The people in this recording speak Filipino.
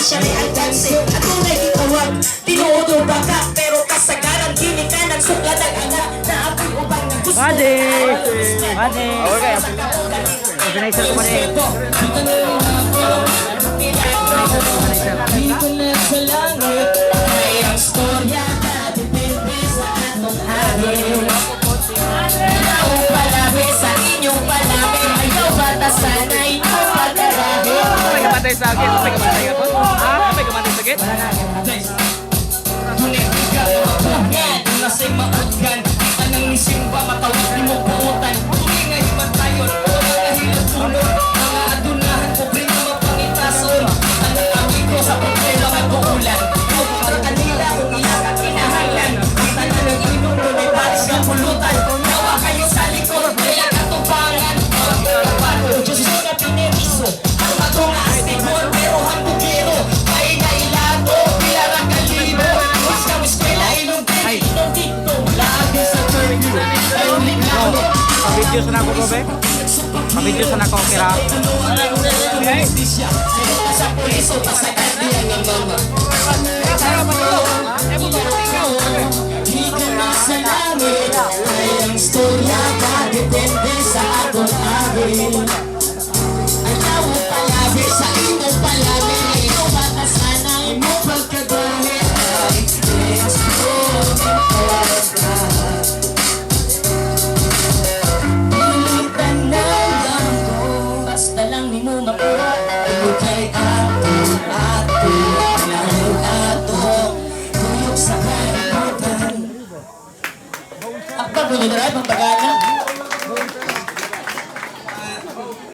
siya rin alkanse. At kung nagitawag, tinuod baka, pero kasagaran, gini ka ng sukla nag-anak, na ako'y ubang ng gusto. Madi! Madi! Okay, organizer ko mali. Dito na sa langit ay ang storya na depende sa atong hari. Ayaw palabi sa inyong palabi, ayaw batasan na inyong pagkarabi. May kamatay sa akin, may kamatay ako. Ha? May kamatay sa akin? Ngunit ikaw mabuhan, nasa'y maagkan. Anang nisimba, matawag ni mo puutan. Kung ngayon man tayo, mga hilang tulog. Mga adunahan ko, bring mo mapangitason. Anong amoy ko sa problema mag-uulan. Kung para kanila, kung iyakat kinahalan. Ang tanan ng inom mo, may baris ng pulutan. Nawa kayo sa likod, kaya katubangan. Diyos ko na pineriso. Ang mato nga astigor, pero hambugero. Ay nailato, bilarang kalibo. Mas kami eskwela, ilong pinong dito. Lagi sa church, ayong ligaw. Pa-video sa nako, Bobe? Pa-video sa nako, kira? Sa puliso, pasakan niya ng mama. Di ka na sa langit, ay ang storya ka, depende sa atong amin. Ayaw mo palabi sa imong palabi, ayaw batasan ang imong pagkadami. Ay, let's go, pilitan na lang ko, basta lang di mo makuha. Ito kay ato, lalo ato, tuyok sa kalimutan. Akbar mo nyo na rin, pagpagana.